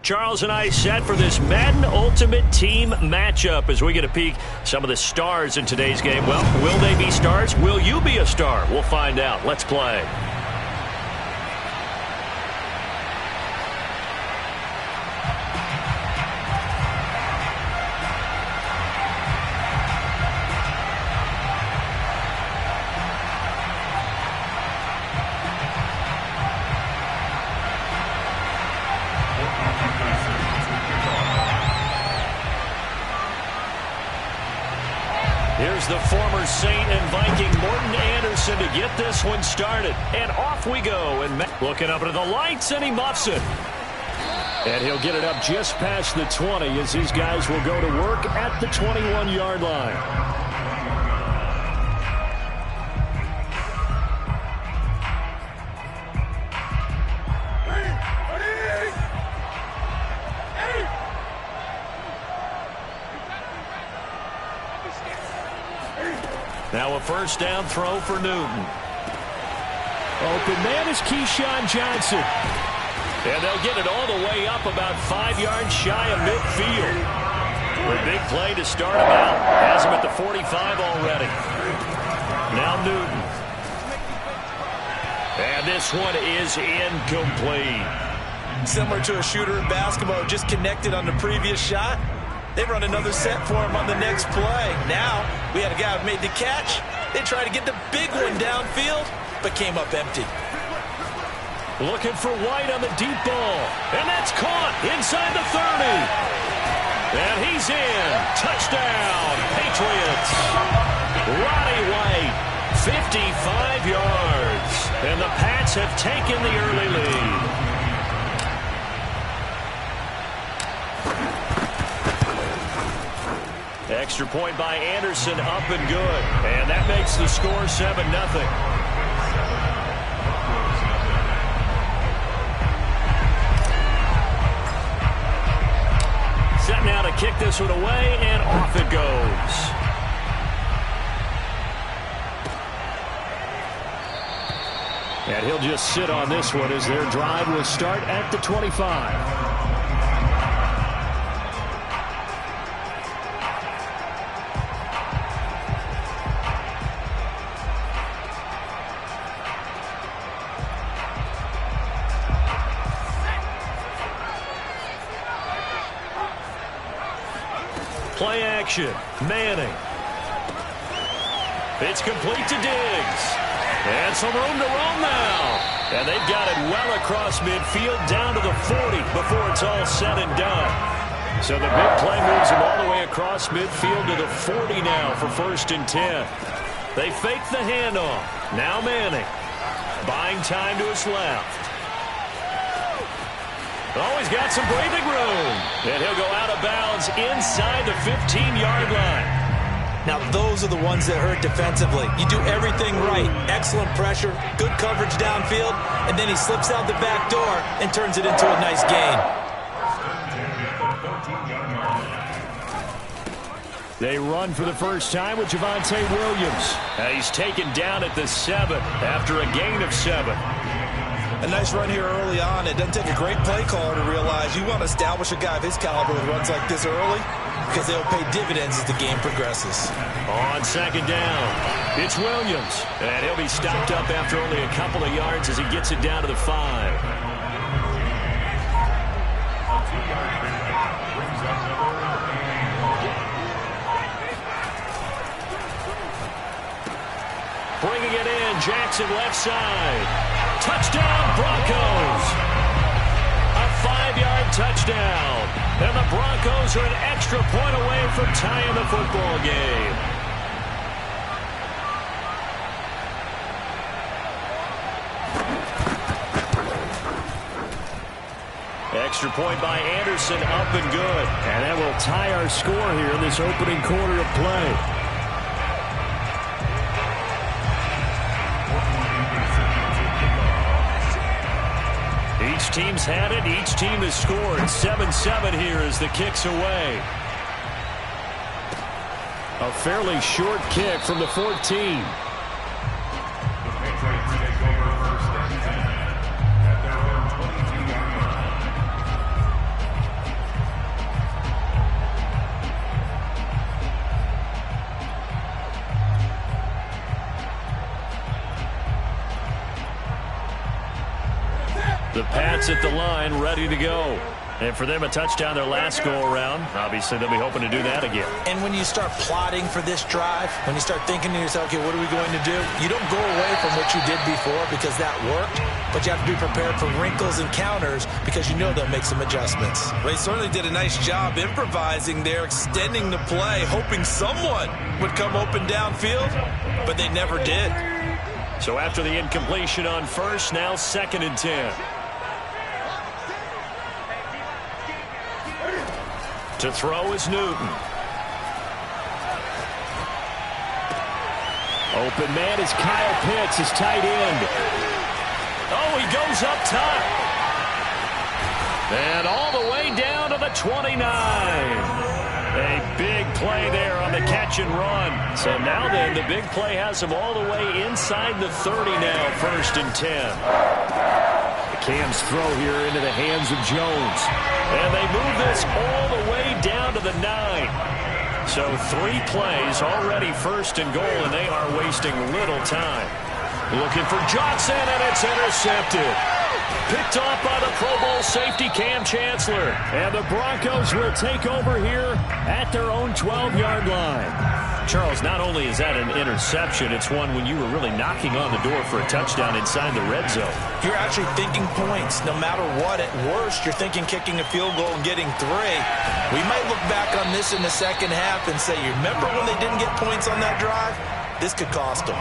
Charles and I set for this Madden Ultimate Team matchup as we get a peek some of the stars in today's game. Well, will they be stars? Will you be a star? We'll find out. Let's play. Here's the former Saint and Viking Morten Andersen to get this one started. And off we go. And looking up into the lights, and he muffs it. And he'll get it up just past the 20 as his guys will go to work at the 21-yard line. Now a first down throw for Newton. Open man is Keyshawn Johnson. And they'll get it all the way up about 5 yards shy of midfield. A big play to start him out. Has him at the 45 already. Now Newton. And this one is incomplete. Similar to a shooter in basketball, just connected on the previous shot. They run another set for him on the next play. Now, we had a guy who made the catch. They tried to get the big one downfield, but came up empty. Looking for White on the deep ball. And that's caught inside the 30. And he's in. Touchdown, Patriots. Roddy White, 55 yards. And the Pats have taken the early lead. Extra point by Anderson, up and good. And that makes the score 7-0. Set now to kick this one away, and off it goes. And he'll just sit on this one as their drive will start at the 25. Play action. Manning. It's complete to Diggs. And some room to roam now. And they've got it well across midfield down to the 40 before it's all said and done. So the big play moves him all the way across midfield to the 40 now for 1st and 10. They fake the handoff. Now Manning. Buying time to his left. Oh, he's got some breathing room. And he'll go out of bounds inside the 15-yard line. Now, those are the ones that hurt defensively. You do everything right. Excellent pressure, good coverage downfield, and then he slips out the back door and turns it into a nice gain. They run for the first time with Javonte Williams. He's taken down at the 7 after a gain of 7. A nice run here early on. It doesn't take a great play caller to realize you want to establish a guy of his caliber who runs like this early because they'll pay dividends as the game progresses. On 2nd down, it's Williams. And he'll be stopped up after only a couple of yards as he gets it down to the 5. Bringing it in, Jackson left side. Touchdown, Broncos. A 5-yard touchdown. And the Broncos are an extra point away from tying the football game. Extra point by Anderson, up and good. And that will tie our score here in this opening quarter of play. Each team's had it. Each team has scored. 7-7 here as the kick's away. A fairly short kick from the 14. The Pats at the line, ready to go. And for them, a touchdown their last go-around. Obviously, they'll be hoping to do that again. And when you start plotting for this drive, when you start thinking to yourself, okay, what are we going to do? You don't go away from what you did before because that worked, but you have to be prepared for wrinkles and counters because you know they'll make some adjustments. They certainly did a nice job improvising there, extending the play, hoping someone would come open downfield, but they never did. So after the incompletion on first, now 2nd and 10. To throw is Newton. Open man is Kyle Pitts, his tight end. Oh, he goes up top. And all the way down to the 29. A big play there on the catch and run. So now then, the big play has him all the way inside the 30 now, 1st and 10. Cam's throw here into the hands of Jones. And they move this all the way down to the 9. So 3 plays already 1st and goal, and they are wasting little time. Looking for Johnson, and it's intercepted. Picked off by the Pro Bowl safety Cam Chancellor. And the Broncos will take over here at their own 12-yard line. Charles, not only is that an interception, it's one when you were really knocking on the door for a touchdown inside the red zone. You're actually thinking points. No matter what, at worst, you're thinking kicking a field goal and getting 3. We might look back on this in the second half and say, you remember when they didn't get points on that drive? This could cost them.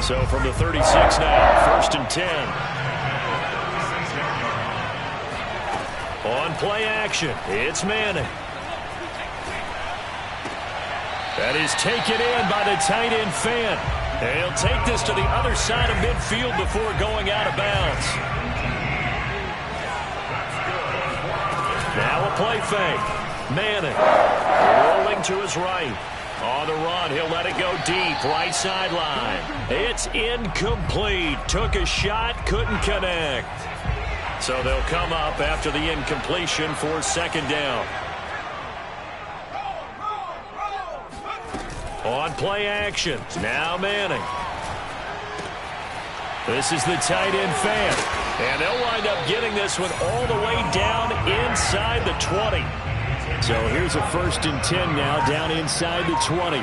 So from the 36 now, 1st and 10. On play action, it's Manning. That is taken in by the tight end Fant. And he'll take this to the other side of midfield before going out of bounds. Now a play fake. Manning rolling to his right. On the run, he'll let it go deep, right sideline. It's incomplete. Took a shot, couldn't connect. So they'll come up after the incompletion for 2nd down. On play action, now Manning. This is the tight end Fant. And they'll wind up getting this one all the way down inside the 20. So here's a 1st and 10 now, down inside the 20.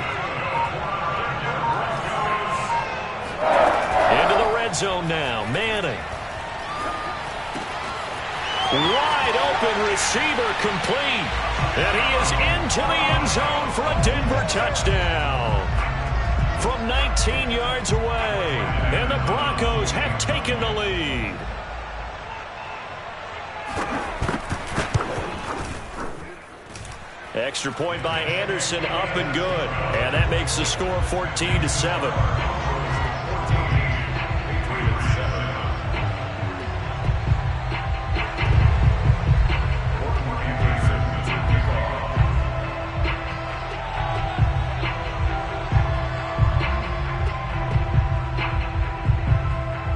Into the red zone now, Manning. Wide open receiver complete. And he is into the end zone for a Denver touchdown. From 19 yards away. And the Broncos have taken the lead. Extra point by Anderson, up and good. And that makes the score 14-7.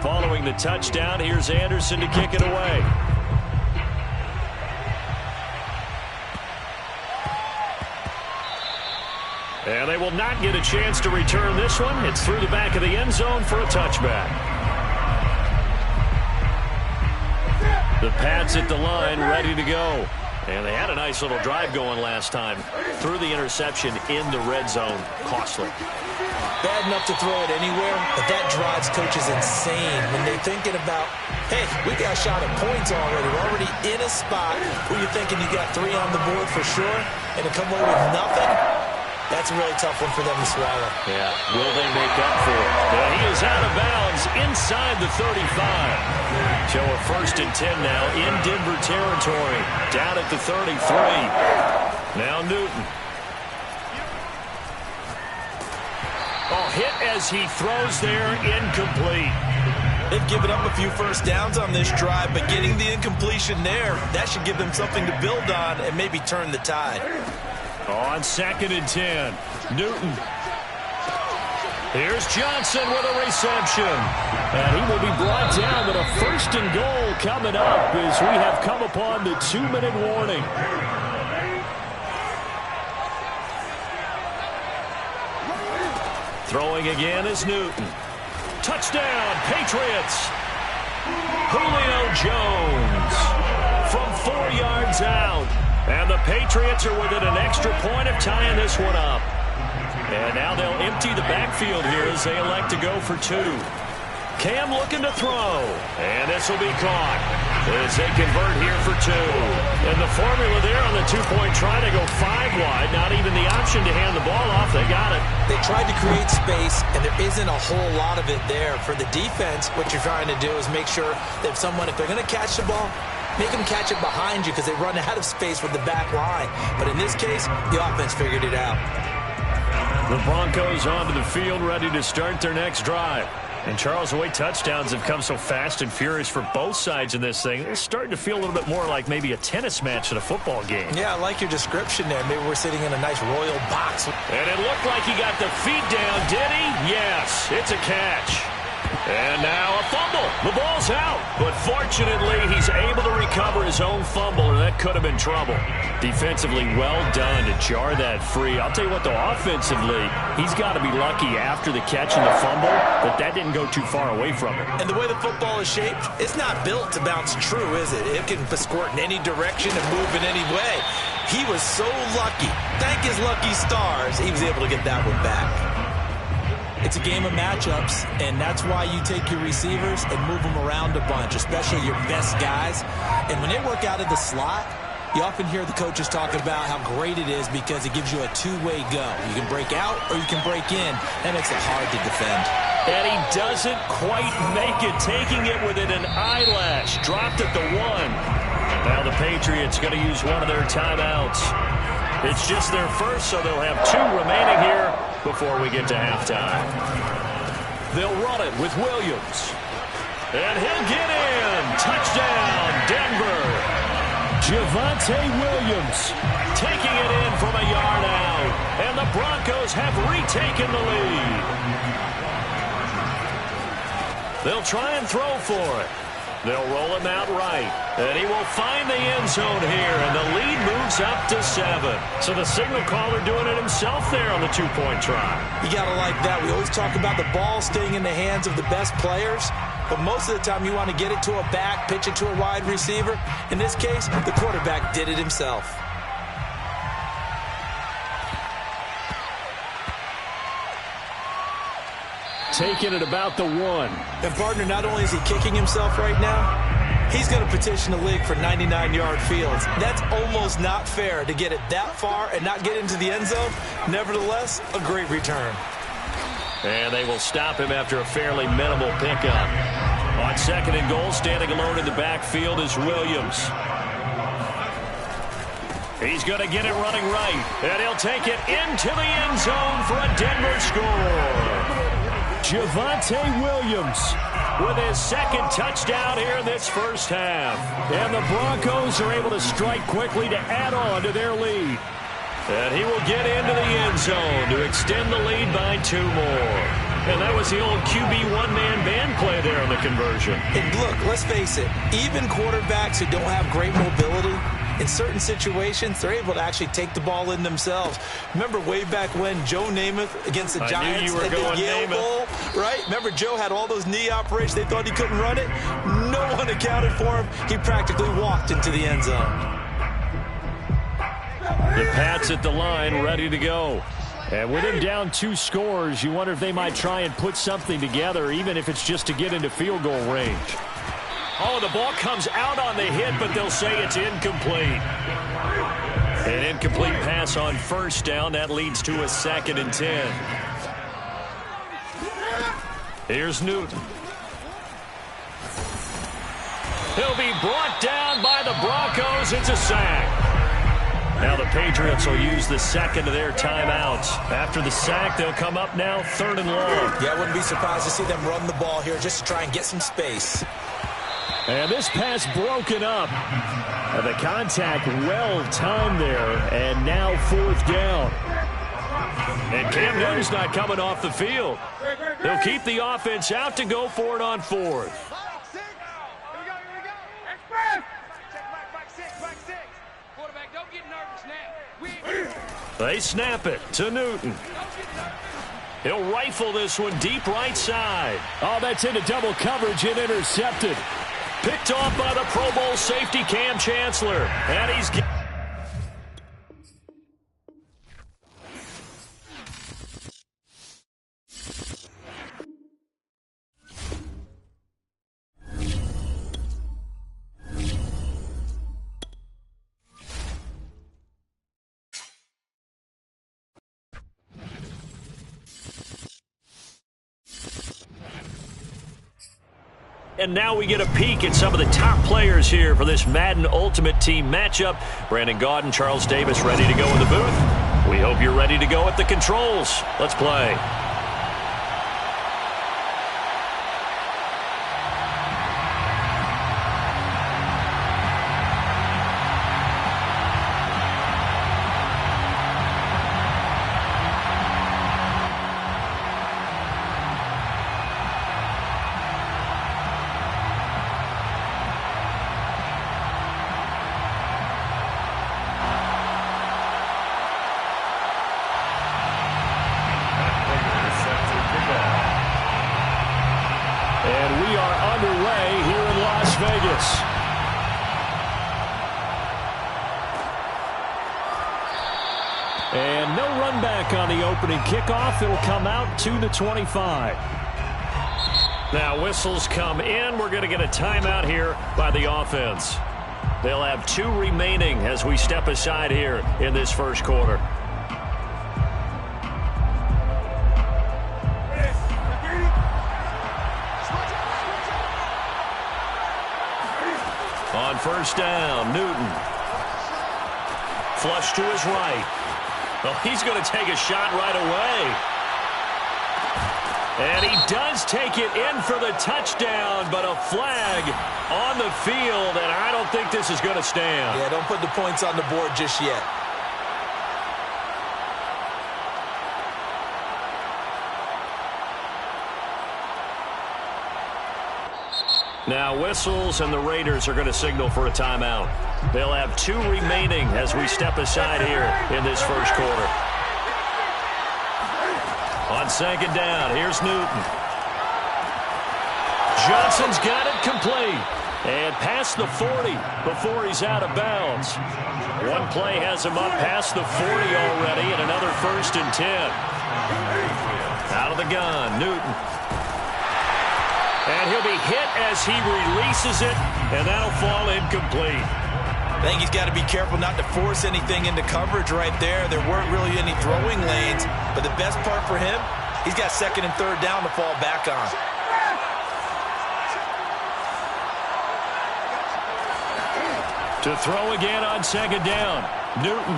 Following the touchdown, here's Anderson to kick it away. And they will not get a chance to return this one. It's through the back of the end zone for a touchback. The Pats at the line, ready to go. And they had a nice little drive going last time. Threw the interception in the red zone. Costly. Bad enough to throw it anywhere, but that drives coaches insane when they're thinking about, hey, we got a shot at points already. We're already in a spot where you're thinking you got 3 on the board for sure, and to come away with nothing, that's a really tough one for them to swallow. Yeah, will they make up for it? And he is out of bounds inside the 35. So a 1st and 10 now in Denver territory. Down at the 33. Now Newton. Oh, hit as he throws there, incomplete. They've given up a few first downs on this drive, but getting the incompletion there, that should give them something to build on and maybe turn the tide. On 2nd and 10, Newton. Here's Johnson with a reception. And he will be brought down with a 1st and goal coming up as we have come upon the 2-minute warning. Throwing again is Newton. Touchdown, Patriots. Julio Jones from 4 yards out. And the Patriots are within an extra point of tying this one up. And now they'll empty the backfield here as they elect to go for 2. Cam looking to throw. And this will be caught as they convert here for 2. And the formula there on the 2-point try to go 5 wide. Not even the option to hand the ball off. They got it. They tried to create space, and there isn't a whole lot of it there. For the defense, what you're trying to do is make sure that if they're going to catch the ball, make them catch it behind you because they run out of space with the back line. But in this case, the offense figured it out. The Broncos onto the field, ready to start their next drive. And, Charles, the way touchdowns have come so fast and furious for both sides in this thing, it's starting to feel a little bit more like maybe a tennis match at a football game. Yeah, I like your description there. Maybe we're sitting in a nice royal box. And it looked like he got the feet down, did he? Yes, it's a catch. And now a fumble. The ball's out. But fortunately, he's able to recover his own fumble, and that could have been trouble. Defensively, well done to jar that free. I'll tell you what, though, offensively, he's got to be lucky after the catch and the fumble that didn't go too far away from him. And the way the football is shaped, it's not built to bounce true, is it? It can squirt in any direction and move in any way. He was so lucky. Thank his lucky stars, he was able to get that one back. It's a game of matchups, and that's why you take your receivers and move them around a bunch, especially your best guys. And when they work out of the slot, you often hear the coaches talking about how great it is because it gives you a two-way go. You can break out or you can break in. That makes it hard to defend. And he doesn't quite make it, taking it within an eyelash. Dropped at the 1. Now the Patriots going to use one of their timeouts. It's just their first, so they'll have 2 remaining here before we get to halftime. They'll run it with Williams. And he'll get in. Touchdown, Denver. Javonte Williams taking it in from a yard out. And the Broncos have retaken the lead. They'll try and throw for it. They'll roll him out right. And he will find the end zone here. And the lead moves up to 7. So the signal caller doing it himself there on the 2-point try. You got to like that. We always talk about the ball staying in the hands of the best players. But most of the time you want to get it to a back, pitch it to a wide receiver. In this case, the quarterback did it himself. Taking it about the 1. And, partner, not only is he kicking himself right now, he's going to petition the league for 99-yard fields. That's almost not fair to get it that far and not get into the end zone. Nevertheless, a great return. And they will stop him after a fairly minimal pickup. On 2nd and goal, standing alone in the backfield is Williams. He's going to get it running right. And he'll take it into the end zone for a Denver score. Javonte Williams with his 2nd touchdown here in this first half. And the Broncos are able to strike quickly to add on to their lead. And he will get into the end zone to extend the lead by 2 more. And that was the old QB one-man band play there on the conversion. And look, let's face it, even quarterbacks who don't have great mobility, in certain situations, they're able to actually take the ball in themselves. Remember way back when Joe Namath against the Giants at the Yale Bowl, right? Remember Joe had all those knee operations. They thought he couldn't run it. No one accounted for him. He practically walked into the end zone. The Pats at the line, ready to go. And with him down 2 scores, you wonder if they might try and put something together, even if it's just to get into field goal range. Oh, the ball comes out on the hit, but they'll say it's incomplete. An incomplete pass on 1st down. That leads to a 2nd and 10. Here's Newton. He'll be brought down by the Broncos. It's a sack. Now the Patriots will use the 2nd of their timeouts. After the sack, they'll come up now 3rd and long. Yeah, I wouldn't be surprised to see them run the ball here just to try and get some space. And this pass broken up. And the contact well timed there. And now 4th down. And Cam Newton's not coming off the field. They'll keep the offense out to go for it on 4th. They snap it to Newton. He'll rifle this one deep right side. Oh, that's into double coverage and intercepted. Picked off by the Pro Bowl safety Cam Chancellor. And he's... And now we get a peek at some of the top players here for this Madden Ultimate Team matchup. Brandon Gaudin, Charles Davis ready to go in the booth. We hope you're ready to go at the controls. Let's play. And no run back on the opening kickoff. It'll come out to the 25. Now whistles come in. We're going to get a timeout here by the offense. They'll have 2 remaining as we step aside here in this first quarter. On first down, Newton. Flush to his right. Well, he's going to take a shot right away. And he does take it in for the touchdown, but a flag on the field, and I don't think this is going to stand. Yeah, don't put the points on the board just yet. Now whistles, and the Raiders are going to signal for a timeout. They'll have 2 remaining as we step aside here in this first quarter. On second down, here's Newton. Johnson's got it complete. And past the 40 before he's out of bounds. One play has him up past the 40 already, and another 1st and 10. Out of the gun, Newton. And he'll be hit as he releases it, and that'll fall incomplete. I think he's got to be careful not to force anything into coverage right there. There weren't really any throwing lanes, but the best part for him, he's got 2nd and 3rd down to fall back on. To throw again on 2nd down. Newton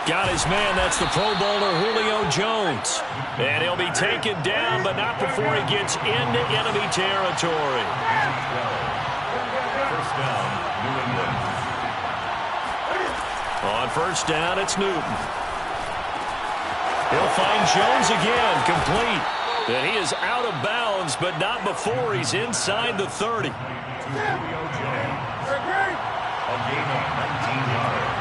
got his man. That's the Pro Bowler Julio Jones. And he'll be taken down, but not before he gets into enemy territory. First down, New England. On first down, it's Newton. He'll find Jones again, complete. And he is out of bounds, but not before he's inside the 30. Julio Jones. A gain of 19 yards.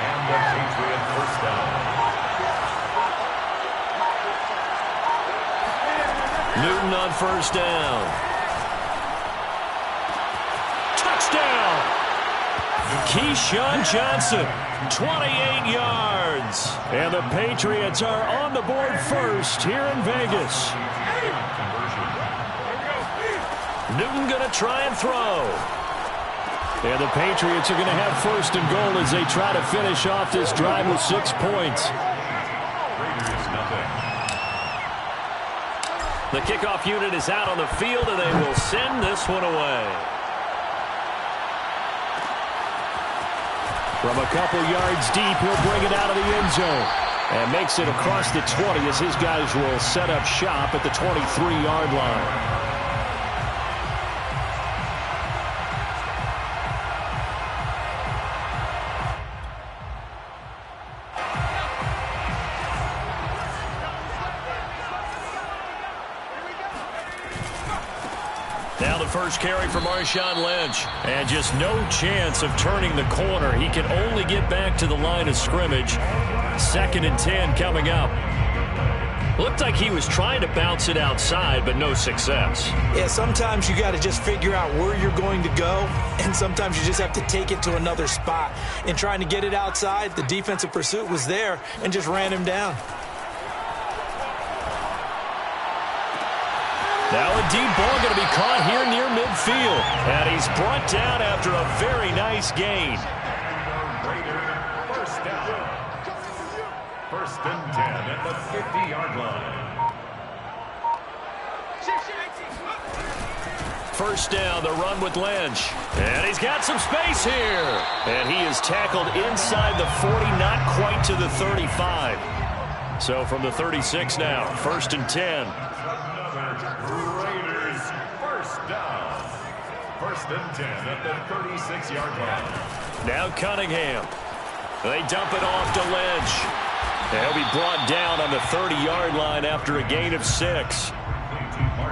And the Patriot first down. Newton on first down. Touchdown! Keyshawn Johnson, 28 yards. And the Patriots are on the board first here in Vegas. Newton going to try and throw. And the Patriots are going to have 1st and goal as they try to finish off this drive with 6 points. The kickoff unit is out on the field, and they will send this one away. From a couple yards deep, he'll bring it out of the end zone. And makes it across the 20 as his guys will set up shop at the 23-yard line. First carry for Marshawn Lynch. And just no chance of turning the corner. He can only get back to the line of scrimmage. 2nd and 10 coming up. Looked like he was trying to bounce it outside, but no success. Yeah, sometimes you got to just figure out where you're going to go, and sometimes you just have to take it to another spot. In trying to get it outside, the defensive pursuit was there and just ran him down. Now a deep ball going to be caught here near midfield. And he's brought down after a very nice gain. First down. First and 10 at the 50-yard line. First down, the run with Lynch. And he's got some space here. And he is tackled inside the 40, not quite to the 35. So from the 36 now, first and 10. Raiders first down. First and 10 at the 36-yard line. Now Cunningham. They dump it off to Lynch. He'll be brought down on the 30-yard line after a gain of 6.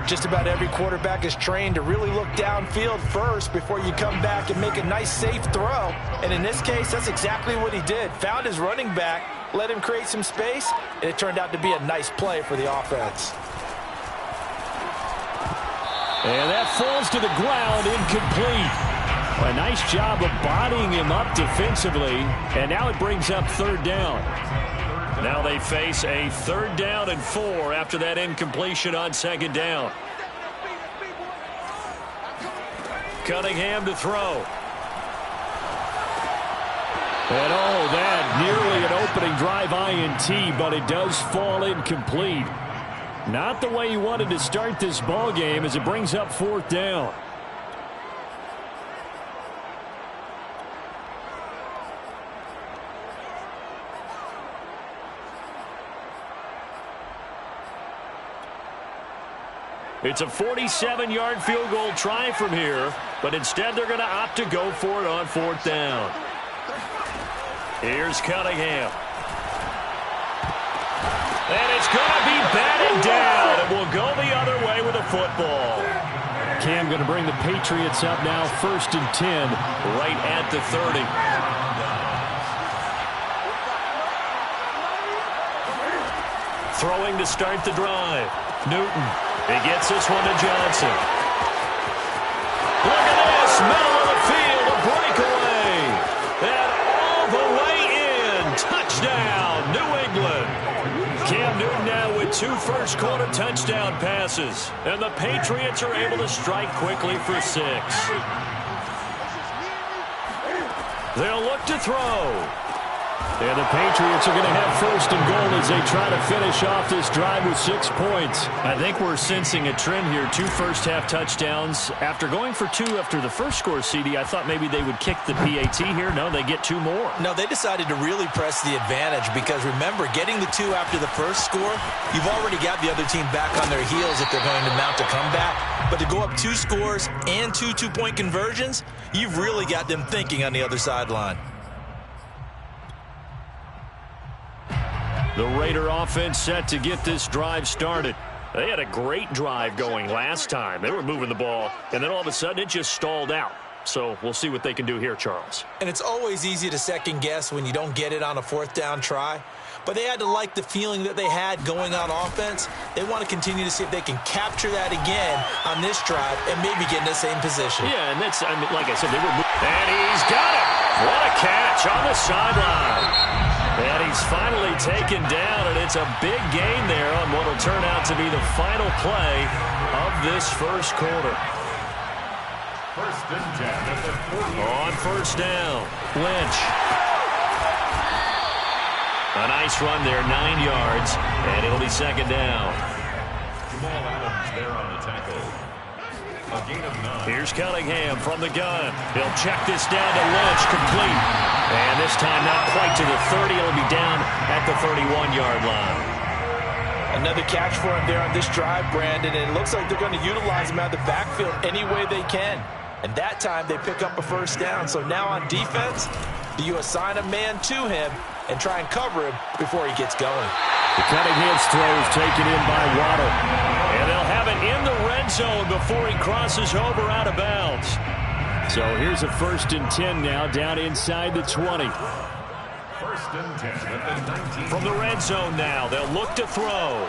Just about every quarterback is trained to really look downfield first before you come back and make a nice, safe throw. And in this case, that's exactly what he did. Found his running back, let him create some space, and it turned out to be a nice play for the offense. And that falls to the ground, incomplete. A nice job of bodying him up defensively, and now it brings up third down. Now they face a 3rd down and 4 after that incompletion on 2nd down. Cunningham to throw. And oh, that nearly an opening drive INT, but it does fall incomplete. Not the way he wanted to start this ball game as it brings up 4th down. It's a 47-yard field goal try from here, but instead they're going to opt to go for it on 4th down. Here's Cunningham. And it's going to be batted down, and we'll go the other way with a football. Cam going to bring the Patriots up now, 1st and 10. Right at the 30. Throwing to start the drive. Newton. He gets this one to Johnson. Look at this. Middle of the field. A breakaway. And all the way in. Touchdown, New England. Cam Newton now with 2 first-quarter touchdown passes. And the Patriots are able to strike quickly for 6. They'll look to throw. And the Patriots are going to have 1st and goal as they try to finish off this drive with 6 points. I think we're sensing a trend here. 2 first-half touchdowns. After going for 2 after the first score, CD, I thought maybe they would kick the PAT here. No, they get 2 more. No, they decided to really press the advantage because, remember, getting the 2 after the first score, you've already got the other team back on their heels if they're going to mount a comeback. But to go up 2 scores and 2 two-point conversions, you've really got them thinking on the other sideline. The Raider offense set to get this drive started. They had a great drive going last time. They were moving the ball, and then all of a sudden it just stalled out. So we'll see what they can do here, Charles. And it's always easy to second guess when you don't get it on a 4th down try. But they had to like the feeling that they had going on offense. They want to continue to see if they can capture that again on this drive and maybe get in the same position. Yeah, and that's, I mean, like I said, they were moving. And he's got it. What a catch on the sideline. And he's finally taken down, and it's a big gain there on what will turn out to be the final play of this first quarter. 1st and 10 at the 40. On 1st down, Lynch. A nice run there, 9 yards, and it'll be 2nd down. Jamal Adams there on the tackle. A gain of 9. Here's Cunningham from the gun. He'll check this down to Lynch, complete. And this time not quite to the 30. It'll be down at the 31-yard line. Another catch for him there on this drive, Brandon, and it looks like they're going to utilize him out of the backfield any way they can. And that time they pick up a 1st down. So now on defense, do you assign a man to him and try and cover him before he gets going? The Cunningham's throw is taken in by Waddle. And they'll have it in the red zone before he crosses over out of bounds. So here's a 1st and 10 now down inside the 20. 1st First and 10 at the 19. From the red zone now, they'll look to throw.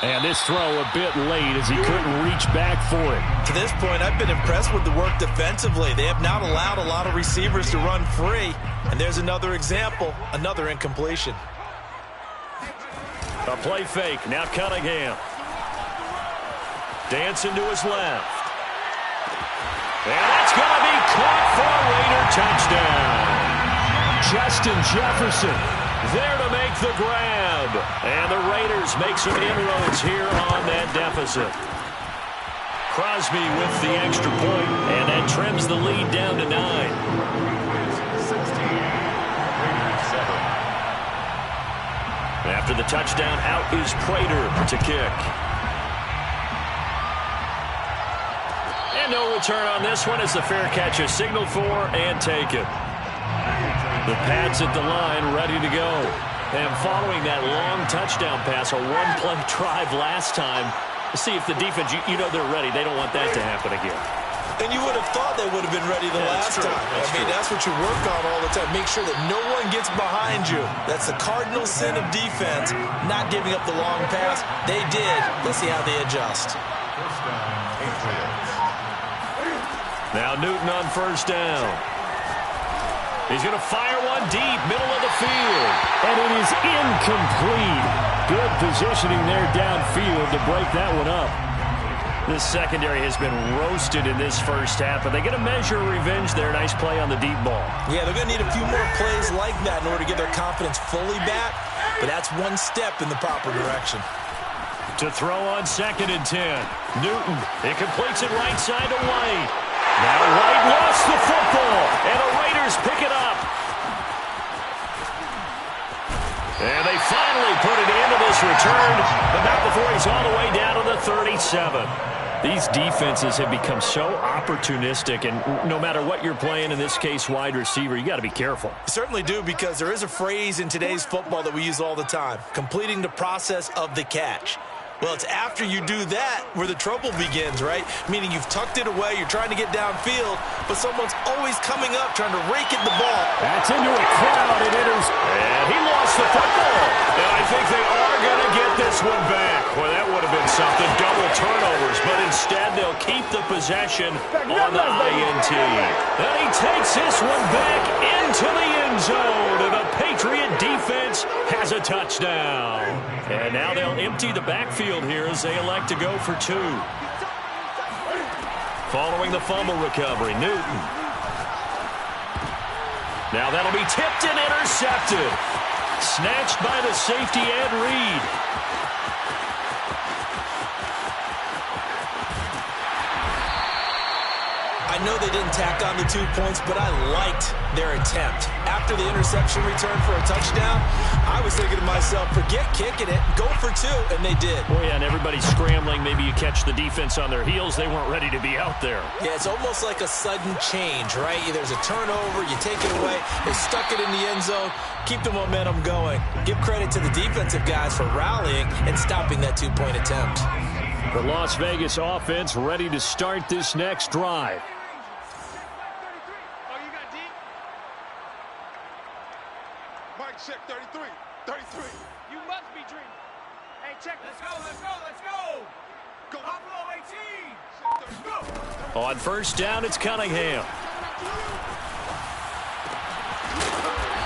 And this throw a bit late as he couldn't reach back for it. To this point, I've been impressed with the work defensively. They have not allowed a lot of receivers to run free. And there's another example, another incompletion. A play fake. Now Cunningham. Dancing to his left. And that's going to be caught for a Raider touchdown. Justin Jefferson there to make the grab. And the Raiders make some inroads here on that deficit. Crosby with the extra point, and that trims the lead down to 9. 16. Raiders 7. After the touchdown, out is Prater to kick. And no return on this one as the fair catch is signaled for and taken. The Pats at the line ready to go. And following that long touchdown pass, a one-play drive last time, see if the defense, you know they're ready. They don't want that to happen again. And you would have thought they would have been ready the last time. That's what you work on all the time. Make sure that no one gets behind you. That's the cardinal sin of defense, not giving up the long pass. They did. Let's see how they adjust. First down, Patriots. Now Newton on first down. He's going to fire one deep, middle of the field. And it is incomplete. Good positioning there downfield to break that one up. This secondary has been roasted in this first half, but they get a measure of revenge there. Nice play on the deep ball. Yeah, they're going to need a few more plays like that in order to get their confidence fully back, but that's one step in the proper direction. To throw on second and 10. Newton, it completes it right side to White. Now White lost the football, and the Raiders pick it up. And they finally put it into this return, but not before he's all the way down to the 37. These defenses have become so opportunistic, and no matter what you're playing, in this case wide receiver, you got to be careful. You certainly do, because there is a phrase in today's football that we use all the time, completing the process of the catch. Well, it's after you do that where the trouble begins, right? Meaning you've tucked it away, you're trying to get downfield, but someone's always coming up trying to rake at the ball. That's into a crowd. It enters. And he lost the football. And I think they are going to get this one back. Well, that would have been something. Double turnovers, but instead they'll keep the possession on the INT. And he takes this one back into the end zone. And the Patriot defense has a touchdown. And now they'll empty the backfield here as they elect to go for 2. Following the fumble recovery, Newton. Now that'll be tipped and intercepted. Snatched by the safety Ed Reed. I know they didn't tack on the 2 points, but I liked their attempt. After the interception return for a touchdown, I was thinking to myself, forget kicking it, go for 2, and they did. Oh, yeah, and everybody's scrambling. Maybe you catch the defense on their heels. They weren't ready to be out there. Yeah, it's almost like a sudden change, right? There's a turnover, you take it away, they stuck it in the end zone, keep the momentum going. Give credit to the defensive guys for rallying and stopping that 2-point attempt. The Las Vegas offense ready to start this next drive. Check 33. 33. You must be dreaming. Hey, check. Let's go, let's go, let's go. Go. Buffalo 18. Let's go. On first down, it's Cunningham.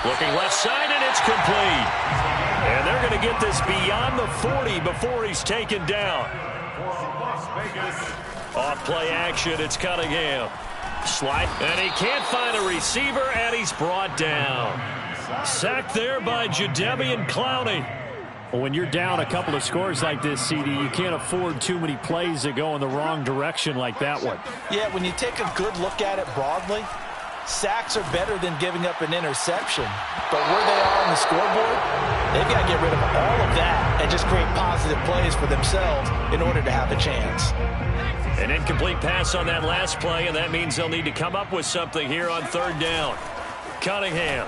Looking left side, and it's complete. And they're going to get this beyond the 40 before he's taken down. Off play action, it's Cunningham. Slide, and he can't find a receiver, and he's brought down. Sacked there by Jadeveon Clowney. Well, when you're down a couple of scores like this, CD, you can't afford too many plays that go in the wrong direction like that one. Yeah, when you take a good look at it broadly, sacks are better than giving up an interception. But where they are on the scoreboard, they've got to get rid of all of that and just create positive plays for themselves in order to have a chance. An incomplete pass on that last play, and that means they'll need to come up with something here on third down. Cunningham.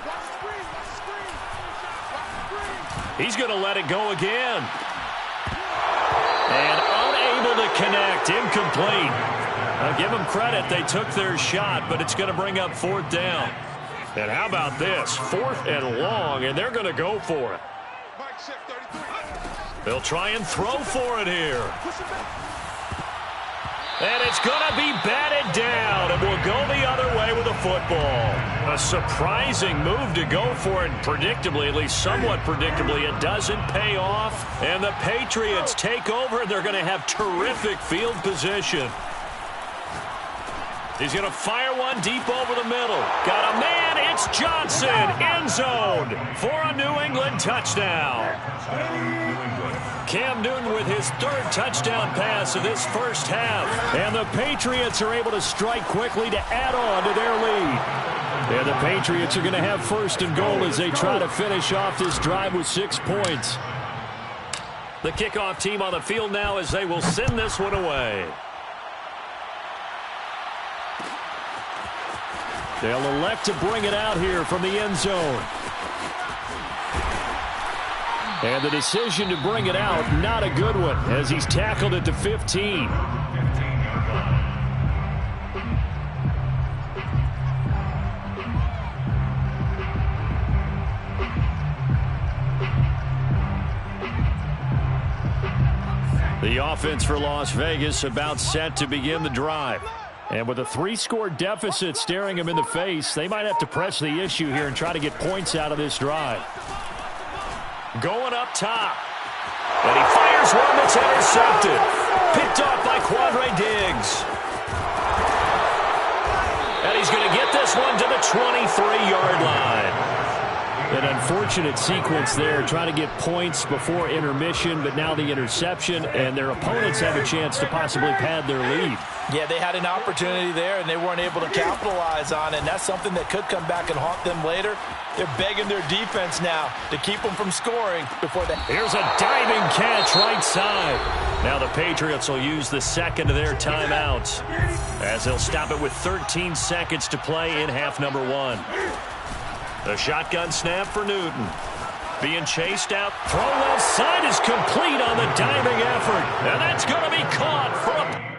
He's going to let it go again. And unable to connect. Incomplete. I'll give them credit. They took their shot, but it's going to bring up fourth down. And how about this? 4th and long, and they're going to go for it. Mike check 33. They'll try and throw for it here. And it's going to be batted down, and will go the other way with the football. A surprising move to go for it, and predictably, at least somewhat predictably, it doesn't pay off. And the Patriots take over, and they're going to have terrific field position. He's going to fire one deep over the middle. Got a man, it's Johnson, end zone for a New England touchdown. Cam Newton with his 3rd touchdown pass of this first half. And the Patriots are able to strike quickly to add on to their lead. And the Patriots are going to have 1st and goal as they try to finish off this drive with 6 points. The kickoff team on the field now as they will send this one away. They'll elect to bring it out here from the end zone. And the decision to bring it out, not a good one, as he's tackled at the 15. The offense for Las Vegas about set to begin the drive. And with a 3-score deficit staring them in the face, they might have to press the issue here and try to get points out of this drive. Going up top. And he fires one that's intercepted. Picked off by Quandre Diggs. And he's going to get this one to the 23-yard line. An unfortunate sequence there, trying to get points before intermission, but now the interception, and their opponents have a chance to possibly pad their lead. Yeah, they had an opportunity there, and they weren't able to capitalize on it, and that's something that could come back and haunt them later. They're begging their defense now to keep them from scoring before they... Here's a diving catch right side. Now the Patriots will use the 2nd of their timeouts as they'll stop it with 13 seconds to play in half number 1. The shotgun snap for Newton. Being chased out. Throw left side is complete on the diving effort. And that's going to be caught for a...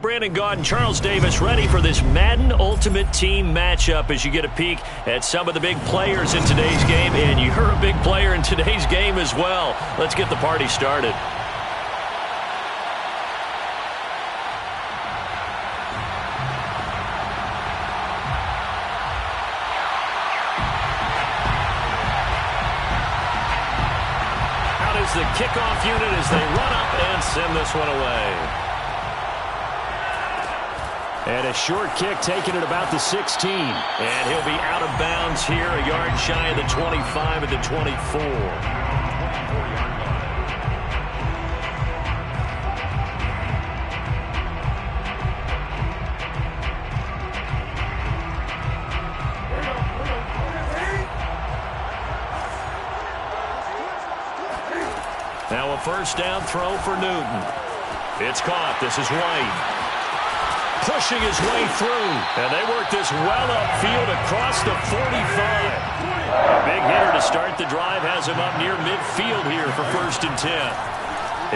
Brandon Gaudin, Charles Davis, ready for this Madden Ultimate Team matchup as you get a peek at some of the big players in today's game. And you're a big player in today's game as well. Let's get the party started. Out is the kickoff unit as they run up and send this one away. And a short kick taken at about the 16. And he'll be out of bounds here, a yard shy of the 25 at the 24. Now a first down throw for Newton. It's caught. This is White. Pushing his way through, and they work this well upfield across the 45. A big hitter to start the drive has him up near midfield here for 1st and 10.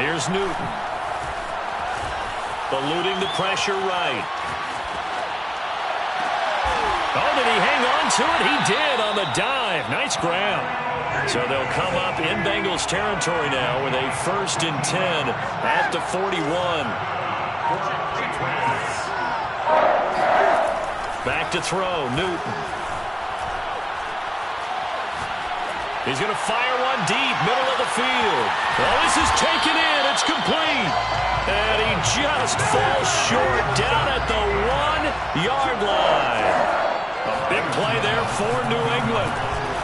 Here's Newton. Eluding the pressure right. Oh, did he hang on to it? He did on the dive. Nice grab. So they'll come up in Bengals territory now with a 1st and 10 at the 41. Back to throw, Newton. He's going to fire one deep, middle of the field. Oh, this is taken in. It's complete. And he just falls short down at the 1-yard line. A big play there for New England.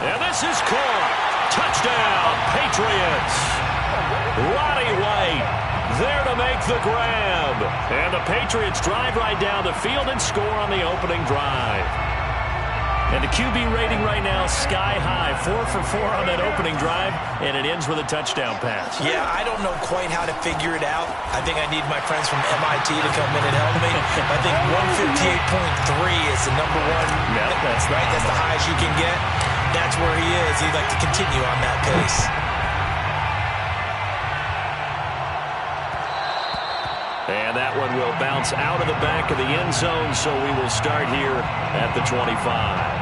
And this is caught. Touchdown, Patriots. Roddy White there to make the grab. And the Patriots drive right down the field and score on the opening drive. And the QB rating right now sky high. 4 for 4 on that opening drive, and it ends with a touchdown pass. Yeah, I don't know quite how to figure it out. I think I need my friends from MIT to come in and help me. I think 158.3 is the number one. Yep, that's right. That's the highest you can get. That's where he is. He'd like to continue on that pace. And that one will bounce out of the back of the end zone, so we will start here at the 25.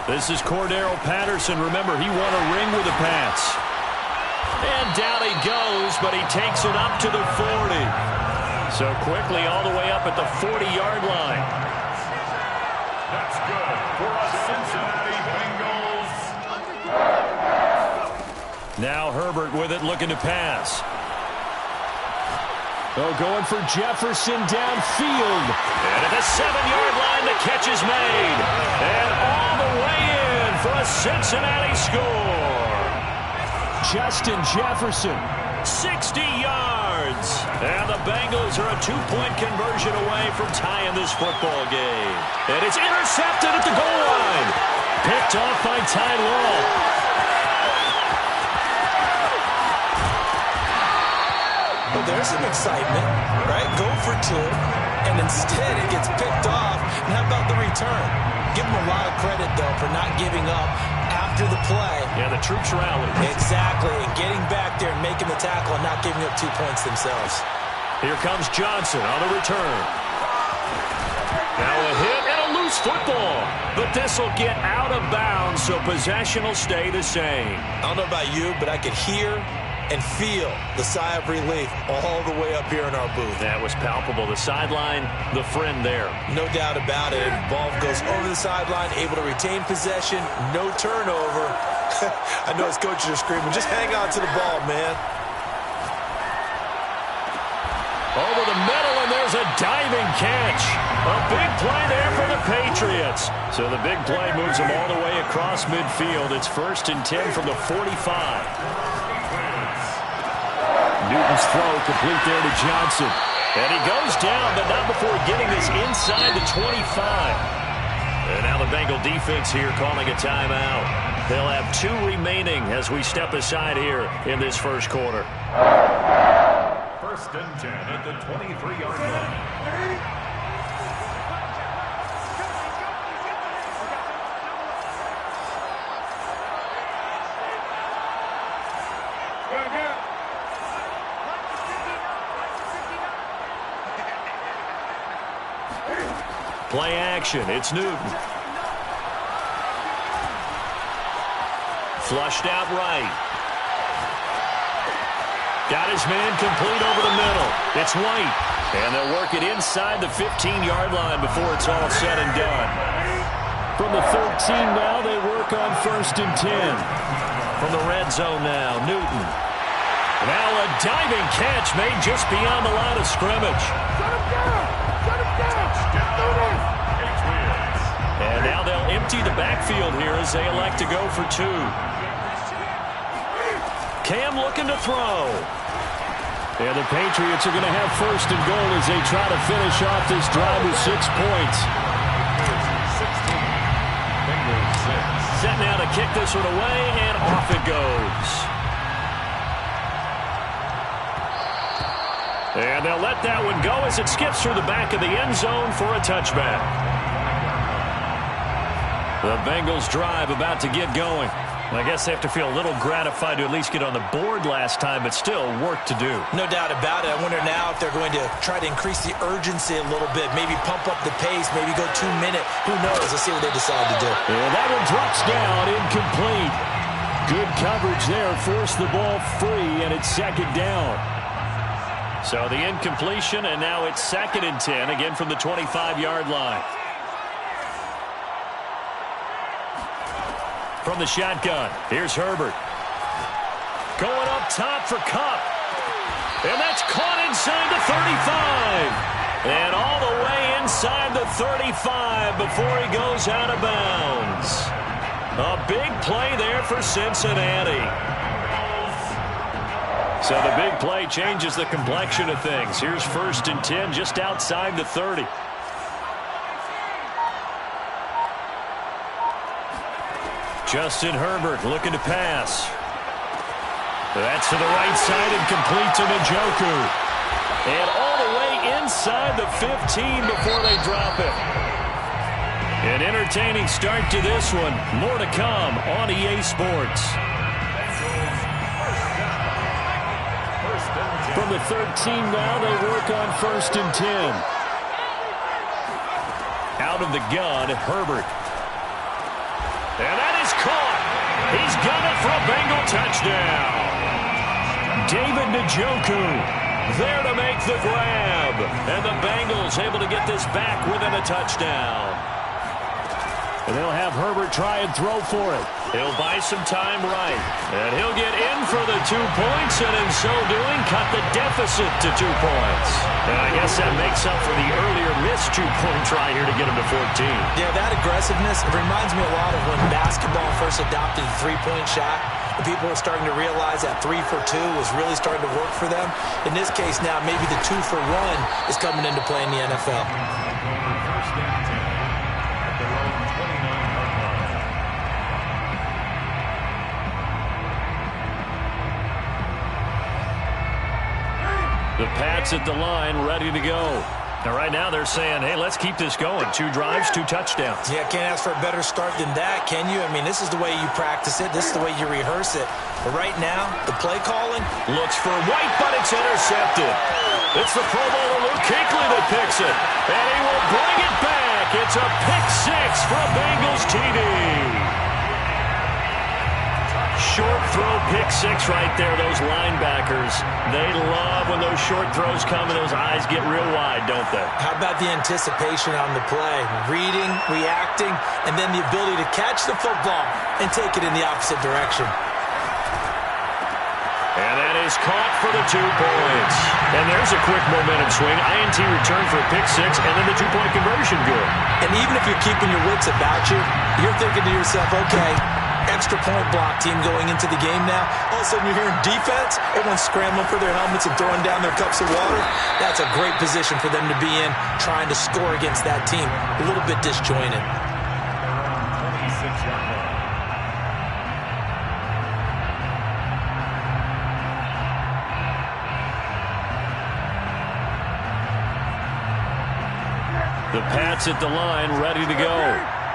This is Cordero Patterson. Remember, he won a ring with the Pats. And down he goes, but he takes it up to the 40. So quickly all the way up at the 40-yard line. That's good for a Cincinnati Bengals. Now Herbert with it, looking to pass. Oh, going for Jefferson downfield. And at the 7-yard line, the catch is made. And all the way in for a Cincinnati score. Justin Jefferson, 60 yards. And the Bengals are a 2-point conversion away from tying this football game. And it's intercepted at the goal line. Picked off by Ty Law. Well, there's some excitement, right? Go for 2, and instead it gets picked off. And how about the return? Give them a lot of credit, though, for not giving up after the play. Yeah, the troops rallied. Exactly, and getting back there and making the tackle and not giving up 2 points themselves. Here comes Johnson on the return. Now a hit and a loose football. But this will get out of bounds, so possession will stay the same. I don't know about you, but I could hear and feel the sigh of relief all the way up here in our booth. That was palpable. The sideline, the friend there. No doubt about it. Ball goes over the sideline, able to retain possession, no turnover. I know his coaches are screaming, just hang on to the ball, man. Over the middle, and there's a diving catch. A big play there for the Patriots. So the big play moves them all the way across midfield. It's 1st and 10 from the 45. Newton's throw complete there to Johnson. And he goes down, but not before getting this inside the 25. And now the Bengal defense here calling a timeout. They'll have 2 remaining as we step aside here in this first quarter. First and 10 at the 23-yard line. Play action. It's Newton. Flushed out right. Got his man complete over the middle. It's White. And they'll work it inside the 15-yard line before it's all said and done. From the 13 now, they work on first and 10. From the red zone now, Newton. Now a diving catch made just beyond the line of scrimmage. And now they'll empty the backfield here as they elect to go for 2. Cam looking to throw. And the Patriots are going to have first and goal as they try to finish off this drive with 6 points. Set now to kick this one away, and off it goes. And they'll let that one go as it skips through the back of the end zone for a touchback. The Bengals drive about to get going. I guess they have to feel a little gratified to at least get on the board last time, but still work to do. No doubt about it. I wonder now if they're going to try to increase the urgency a little bit, maybe pump up the pace, maybe go 2-minute. Who knows? Let's see what they decide to do. And that one drops down, incomplete. Good coverage there, forced the ball free, and it's second down. So the incompletion, and now it's second and 10, again from the 25-yard line. From the shotgun, here's Herbert. Going up top for Kupp. And that's caught inside the 35. And all the way inside the 35 before he goes out of bounds. A big play there for Cincinnati. So the big play changes the complexion of things. Here's first and 10 just outside the 30. Justin Herbert looking to pass. That's to the right side and complete to Njoku. And all the way inside the 15 before they drop it. An entertaining start to this one. More to come on EA Sports. From the 13 now, they work on first and 10. Out of the gun, Herbert. And that is caught. He's got it for a Bengal touchdown. David Njoku there to make the grab. And the Bengals able to get this back within a touchdown. And they'll have Herbert try and throw for it. He'll buy some time right. And he'll get in for the 2 points, and in so doing, cut the deficit to 2 points. And I guess that makes up for the earlier missed 2-point try here to get him to 14. Yeah, that aggressiveness, it reminds me a lot of when basketball first adopted the 3-point shot. And people were starting to realize that 3 for 2 was really starting to work for them. In this case now, maybe the 2 for 1 is coming into play in the NFL. The Pats at the line, ready to go. And right now they're saying, hey, let's keep this going. 2 drives, 2 touchdowns. Yeah, can't ask for a better start than that, can you? I mean, this is the way you practice it. This is the way you rehearse it. But right now, the play calling looks for White, but it's intercepted. It's the Pro Bowler Luke Kuechly that picks it. And he will bring it back. It's a pick 6 for a Bengals TD. Short throw, pick 6 right there. Those linebackers, they love when those short throws come and those eyes get real wide, don't they? How about the anticipation on the play? Reading, reacting, and then the ability to catch the football and take it in the opposite direction. And that is caught for the 2 points. And there's a quick momentum swing. INT return for a pick 6, and then the 2-point conversion good. And even if you're keeping your wits about you, you're thinking to yourself, okay, extra point block team going into the game now. All of a sudden you're hearing defense. Everyone's scrambling for their helmets and throwing down their cups of water. That's a great position for them to be in, trying to score against that team. A little bit disjointed. The Pats at the line, ready to go.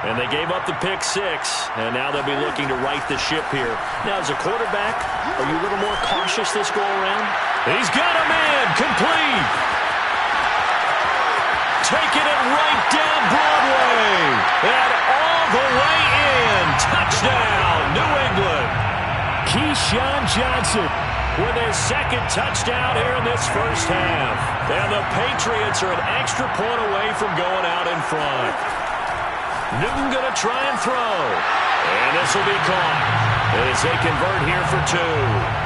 And they gave up the pick 6, and now they'll be looking to right the ship here. Now, as a quarterback, are you a little more cautious this go-around? He's got a man, complete. Taking it right down Broadway. And all the way in. Touchdown, New England. Keyshawn Johnson with his second touchdown here in this first half. And the Patriots are an extra point away from going out in front. Newton going to try and throw. And this will be caught as they convert here for 2.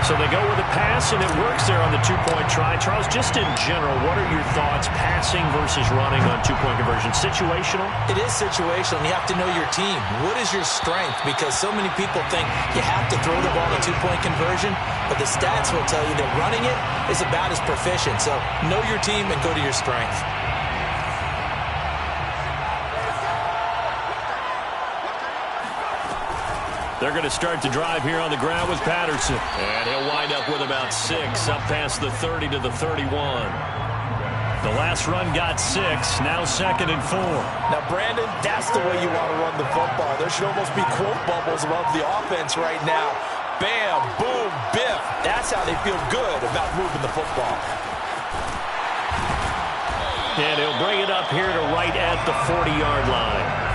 So they go with a pass, and it works there on the 2-point try. Charles, just in general, what are your thoughts passing versus running on 2-point conversion? Situational? It is situational. You have to know your team. What is your strength? Because so many people think you have to throw the ball in a 2-point conversion, but the stats will tell you that running it is about as proficient. So know your team and go to your strength. They're going to start to drive here on the ground with Patterson. And he'll wind up with about 6, up past the 30 to the 31. The last run got 6, now 2nd and 4. Now, Brandon, that's the way you want to run the football. There should almost be quote bubbles above the offense right now. Bam, boom, biff. That's how they feel good about moving the football. And he'll bring it up here to right at the 40-yard line.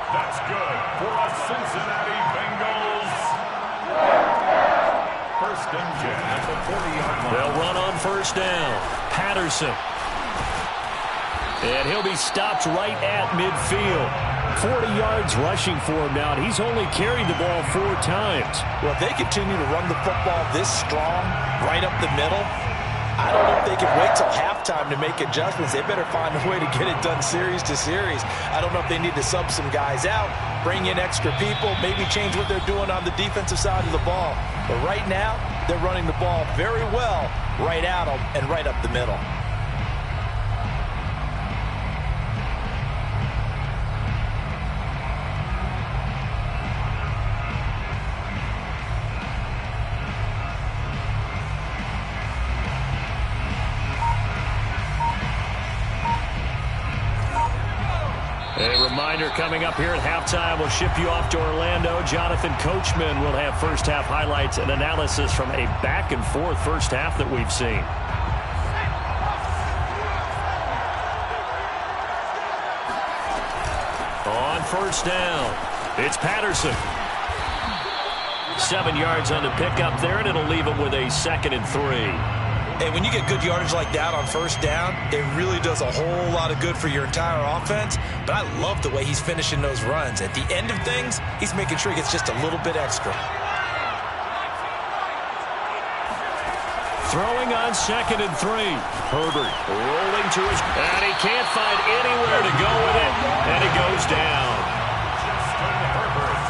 That's good for the Cincinnati Bengals. First and 10 at the 40-yard line. They'll run on first down. Patterson. And he'll be stopped right at midfield. 40 yards rushing for him now, and he's only carried the ball 4 times. Well, if they continue to run the football this strong, right up the middle, I don't know if they can wait till halftime to make adjustments. They better find a way to get it done series to series. I don't know if they need to sub some guys out, bring in extra people, maybe change what they're doing on the defensive side of the ball. But right now, they're running the ball very well right at them and right up the middle. A reminder coming up here at halftime, we'll ship you off to Orlando. Jonathan Coachman will have first half highlights and analysis from a back-and-forth first half that we've seen. On first down, it's Patterson. 7 yards on the pickup there, and it'll leave him with a 2nd and 3. And when you get good yardage like that on first down, it really does a whole lot of good for your entire offense. But I love the way he's finishing those runs. At the end of things, he's making sure he gets just a little bit extra. Throwing on 2nd and 3. Herbert rolling to his... And he can't find anywhere to go with it. And it goes down. Justin Herbert,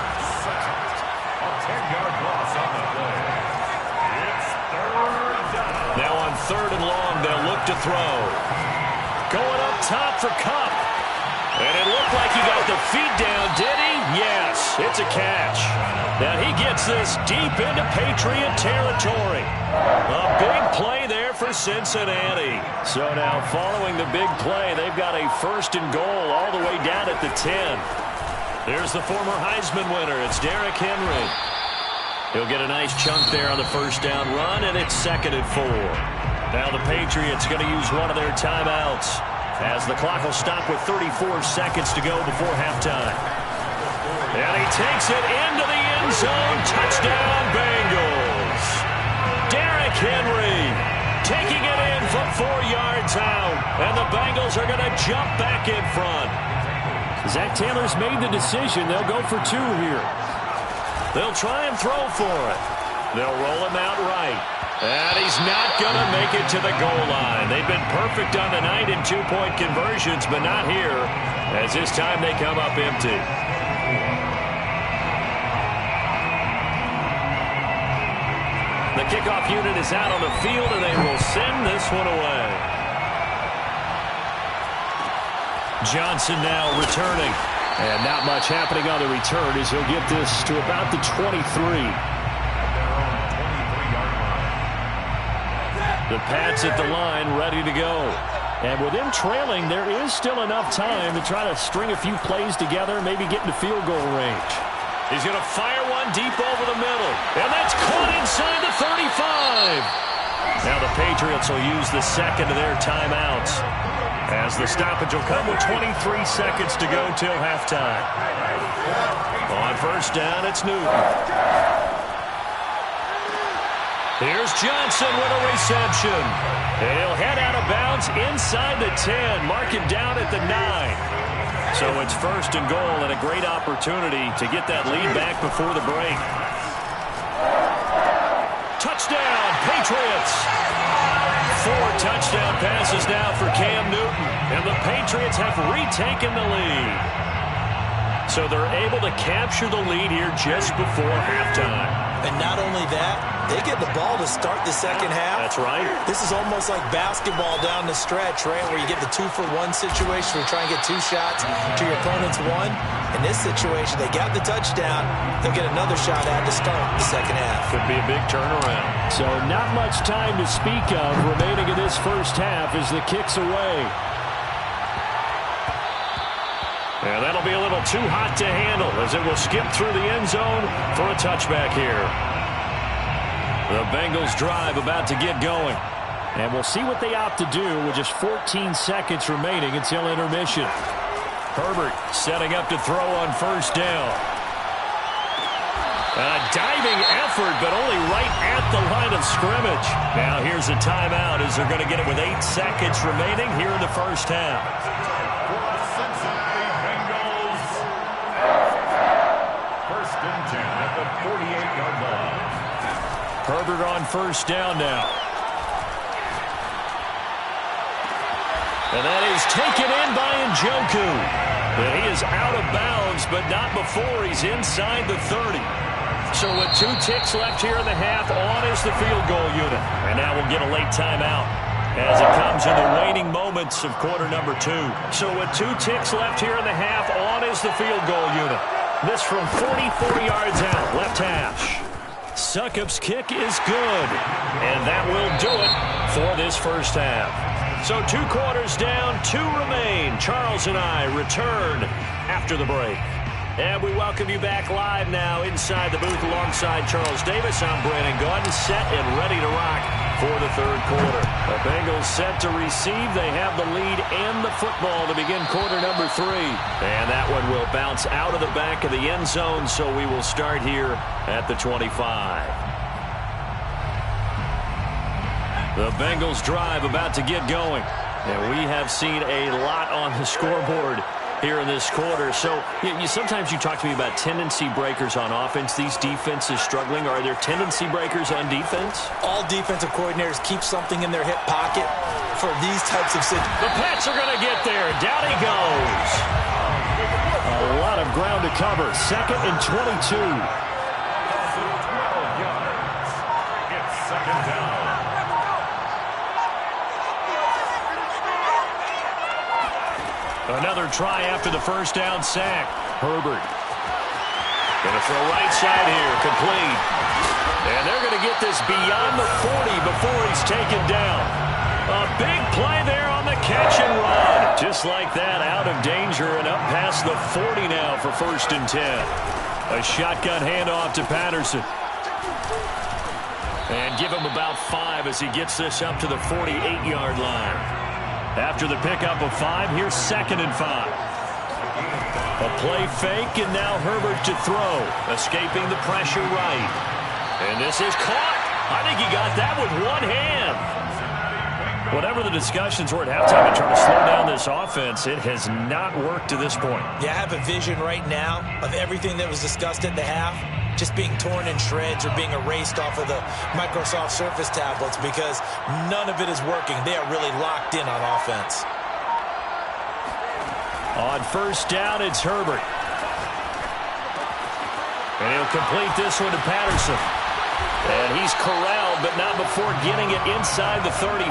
sacked. A 10-yard loss on the play. It's 3rd down. Now on 3rd and long, they'll look to throw. Going up top for Kupp. And it looked like he got the feet down, did he? Yes, it's a catch. Now he gets this deep into Patriot territory. A big play there for Cincinnati. So now following the big play, they've got a 1st and goal all the way down at the 10. There's the former Heisman winner. It's Derrick Henry. He'll get a nice chunk there on the first down run, and it's 2nd and 4. Now the Patriots going to use one of their timeouts as the clock will stop with 34 seconds to go before halftime. And he takes it into the end zone. Touchdown, Bengals. Derrick Henry taking it in from 4 yards out. And the Bengals are going to jump back in front. Zach Taylor's made the decision. They'll go for 2 here. They'll try and throw for it. They'll roll him out right. And he's not going to make it to the goal line. They've been perfect on the night in 2-point conversions, but not here, as this time they come up empty. The kickoff unit is out on the field, and they will send this one away. Johnson now returning. And not much happening on the return as he'll get this to about the 23. The Pats at the line, ready to go. And with them trailing, there is still enough time to try to string a few plays together, maybe get into field goal range. He's going to fire one deep over the middle. And that's caught inside the 35. Now the Patriots will use the second of their timeouts, as the stoppage will come with 23 seconds to go till halftime. On first down, it's Newton. Here's Johnson with a reception. He'll head out of bounds inside the 10. Mark him down at the 9. So it's first and goal, and a great opportunity to get that lead back before the break. Touchdown, Patriots. 4 touchdown passes now for Cam Newton, and the Patriots have retaken the lead. So they're able to capture the lead here just before halftime. And not only that, they get the ball to start the second half. That's right. This is almost like basketball down the stretch, right, where you get the 2-for-1 situation where you try and get 2 shots to your opponent's 1. In this situation, they got the touchdown. They'll get another shot at to start the second half. Could be a big turnaround. So not much time to speak of remaining in this first half as the kick's away. And that'll be a little too hot to handle as it will skip through the end zone for a touchback here. The Bengals drive about to get going. And we'll see what they opt to do with just 14 seconds remaining until intermission. Herbert setting up to throw on first down. A diving effort, but only right at the line of scrimmage. Now here's a timeout as they're going to get it with 8 seconds remaining here in the first half. First and 10 at the 48-yard line. Herbert on first down now. And that is taken in by Njoku. And he is out of bounds, but not before he's inside the 30. So with 2 ticks left here in the half, on is the field goal unit. And now we'll get a late timeout as it comes in the waning moments of quarter number 2. So with 2 ticks left here in the half, on is the field goal unit. This from 44 yards out, left hash. Succop's kick is good. And that will do it for this first half. So 2 quarters down, 2 remain. Charles and I return after the break. And we welcome you back live now inside the booth alongside Charles Davis. I'm Brandon Gaudin, set and ready to rock for the third quarter. The Bengals set to receive. They have the lead and the football to begin quarter number 3. And that one will bounce out of the back of the end zone, so we will start here at the 25. The Bengals drive about to get going. And we have seen a lot on the scoreboard here in this quarter. So sometimes you talk to me about tendency breakers on offense. These defenses struggling. Are there tendency breakers on defense? All defensive coordinators keep something in their hip pocket for these types of situations. The Pats are going to get there. Down he goes. A lot of ground to cover. 2nd and 22. 12 yards. It's second down. Another try after the first down sack. Herbert. Going to throw right side here. Complete. And they're going to get this beyond the 40 before he's taken down. A big play there on the catch and run. Just like that, out of danger and up past the 40 now for 1st and 10. A shotgun handoff to Patterson. And give him about 5 as he gets this up to the 48-yard line. After the pickup of 5, here's 2nd and 5. A play fake, and now Herbert to throw. Escaping the pressure right. And this is caught. I think he got that with one hand. Whatever the discussions were at halftime to try to slow down this offense, it has not worked to this point. Yeah, I have a vision right now of everything that was discussed at the half just being torn in shreds or being erased off of the Microsoft Surface tablets because none of it is working. They are really locked in on offense. On first down, it's Herbert. And he'll complete this one to Patterson. And he's corralled, but not before getting it inside the 35.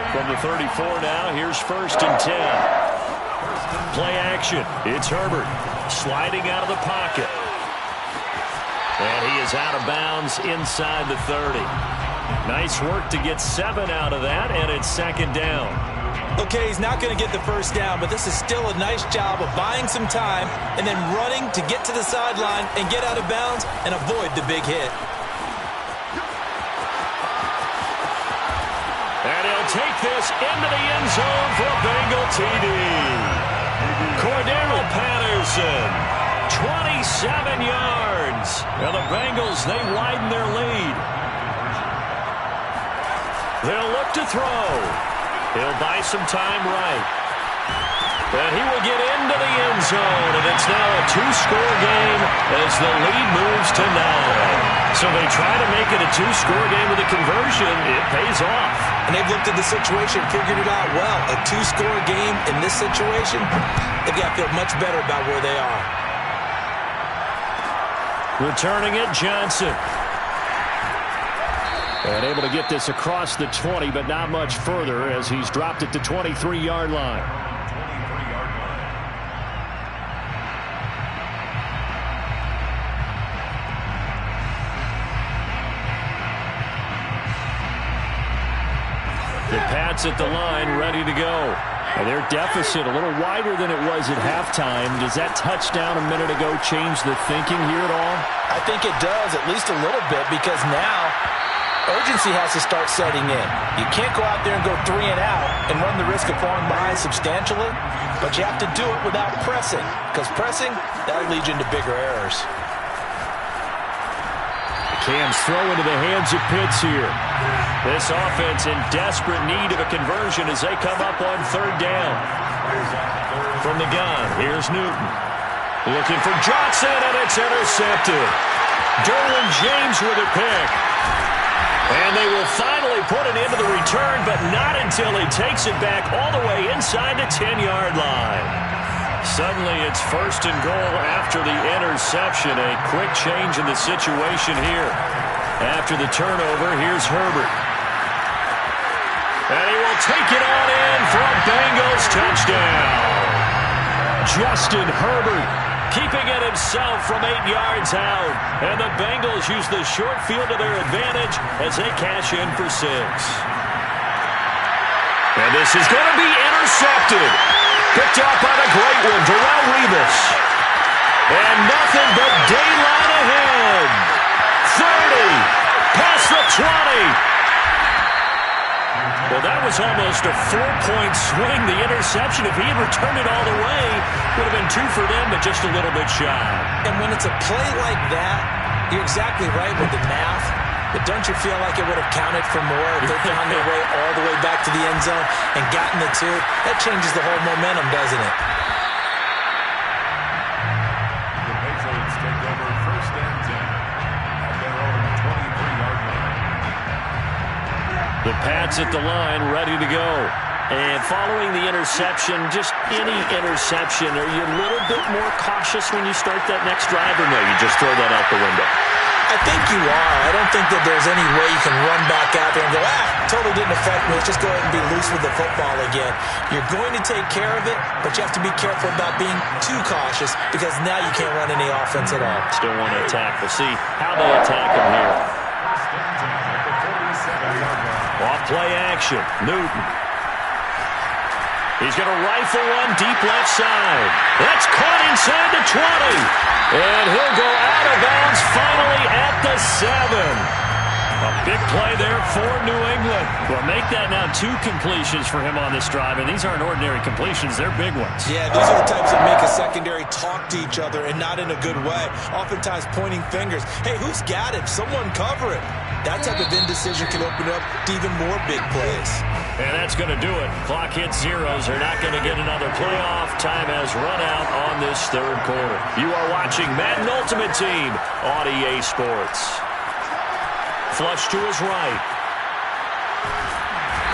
From the 34 now, here's 1st and 10. Play action. It's Herbert sliding out of the pocket. And he is out of bounds inside the 30. Nice work to get 7 out of that, and it's second down. Okay, he's not going to get the first down, but this is still a nice job of buying some time and then running to get to the sideline and get out of bounds and avoid the big hit. And he'll take this into the end zone for a Bengal TD. Cordero Patterson, 27 yards. And the Bengals, they widen their lead. They'll look to throw. He'll buy some time right. And he will get into the end zone, and it's now a 2-score game as the lead moves to 9. So they try to make it a 2-score game with a conversion. It pays off. And they've looked at the situation, figured it out well. A 2-score game in this situation, they've got to feel much better about where they are. Returning it, Johnson. And able to get this across the 20, but not much further as he's dropped it to 23-yard line. The Pats at the line, ready to go. And their deficit a little wider than it was at halftime. Does that touchdown a minute ago change the thinking here at all? I think it does, at least a little bit, because now urgency has to start setting in. You can't go out there and go 3 and out and run the risk of falling behind substantially, but you have to do it without pressing, because pressing, that'll lead you into bigger errors. Cam's throw into the hands of Pitts here. This offense in desperate need of a conversion as they come up on 3rd down. From the gun, here's Newton. Looking for Johnson, and it's intercepted. Derwin James with a pick. And they will finally put it into the return, but not until he takes it back all the way inside the 10-yard line. Suddenly it's 1st and goal after the interception. A quick change in the situation here. After the turnover, here's Herbert. And he will take it on in for a Bengals touchdown. Justin Herbert keeping it himself from 8 yards out. And the Bengals use the short field to their advantage as they cash in for 6. And this is going to be intercepted. Picked up by the great one, Darrelle Revis. And nothing but daylight ahead. 30, past the 20. Well, that was almost a 4-point swing, the interception. If he had returned it all the way, would have been 2 for them, but just a little bit shy. And when it's a play like that, you're exactly right with the math. But don't you feel like it would have counted for more if they found their way all the way back to the end zone and gotten the 2? That changes the whole momentum, doesn't it? The Patriots take over 1st and 10 at their own 23-yard line. The Pats at the line, ready to go. And following the interception, just any interception, are you a little bit more cautious when you start that next drive, or no, you just throw that out the window? I think you are. I don't think that there's any way you can run back out there and go, totally didn't affect me. Let's just go ahead and be loose with the football again. You're going to take care of it, but you have to be careful about being too cautious because now you can't run any offense at all. Still want to attack. We'll see how they attack him here. Off play action. Newton. He's going to rifle one deep left side. That's caught inside the 20. And he'll go out of bounds finally at the 7. A big play there for New England. Well, make that now 2 completions for him on this drive, and these aren't ordinary completions. They're big ones. Yeah, these are the types that make a secondary talk to each other and not in a good way. Oftentimes pointing fingers. Hey, who's got him? Someone cover it. That type of indecision can open up to even more big plays. And that's going to do it. Clock hits zeros. They're not going to get another playoff. Time has run out on this 3rd quarter. You are watching Madden Ultimate Team on EA Sports. Flush to his right.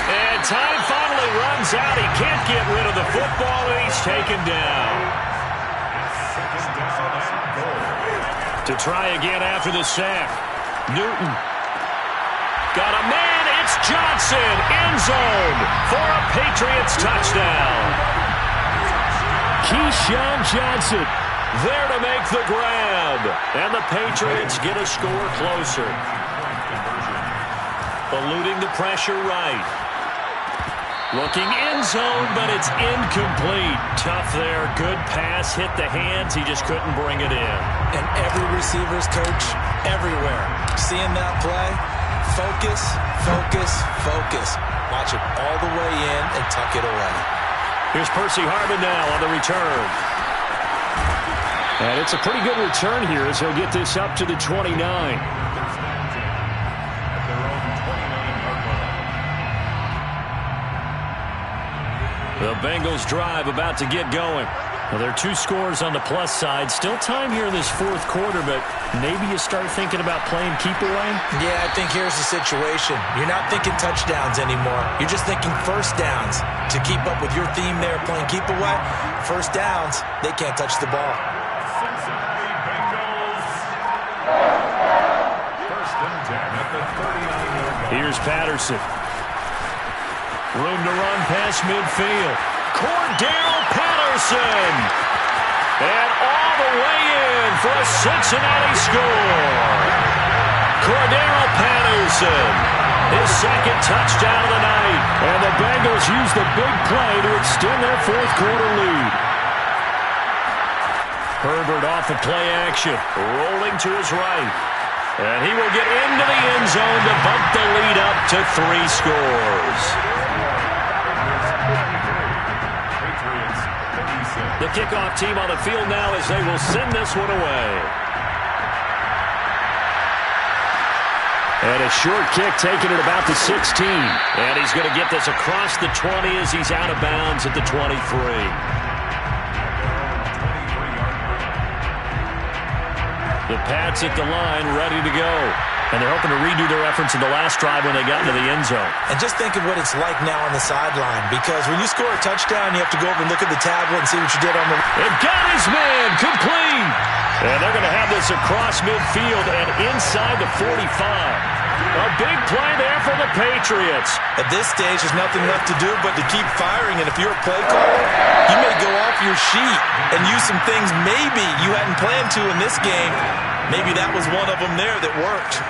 And time finally runs out. He can't get rid of the football, and he's taken down. To try again after the sack. Newton. Got a man. It's Johnson. End zone for a Patriots touchdown. Keyshawn Johnson there to make the grab. And the Patriots get a score closer. Eluding the pressure right. Looking end zone, but it's incomplete. Tough there. Good pass. Hit the hands. He just couldn't bring it in. And every receiver's coach everywhere. Seeing that play, focus, focus, focus. Watch it all the way in and tuck it away. Here's Percy Harvin now on the return. And it's a pretty good return here as he'll get this up to the 29. The Bengals drive about to get going. Well, there are 2 scores on the plus side. Still time here in this fourth quarter, but maybe you start thinking about playing keep away? Yeah, I think here's the situation. You're not thinking touchdowns anymore. You're just thinking first downs. To keep up with your theme there, playing keep away, first downs, they can't touch the ball. Cincinnati Bengals. First and 10 at the 39-yard line. Here's Patterson. Room to run past midfield. Cordell Patterson. And all the way in for a Cincinnati score. Cordell Patterson. His second touchdown of the night. And the Bengals use the big play to extend their fourth quarter lead. Herbert off of play action. Rolling to his right. And he will get into the end zone to bump the lead up to 3 scores. The kickoff team on the field now as they will send this one away. And a short kick taken at about the 16. And he's going to get this across the 20 as he's out of bounds at the 23. The Pats at the line, ready to go. And they're hoping to redo their efforts in the last drive when they got into the end zone. And just think of what it's like now on the sideline. Because when you score a touchdown, you have to go over and look at the tablet and see what you did on the... They've got his man, complete. And they're going to have this across midfield and inside the 45. A big play there for the Patriots. At this stage, there's nothing left to do but to keep firing. And if you're a play caller, you may go off your sheet and use some things maybe you hadn't planned to in this game. Maybe that was one of them there that worked.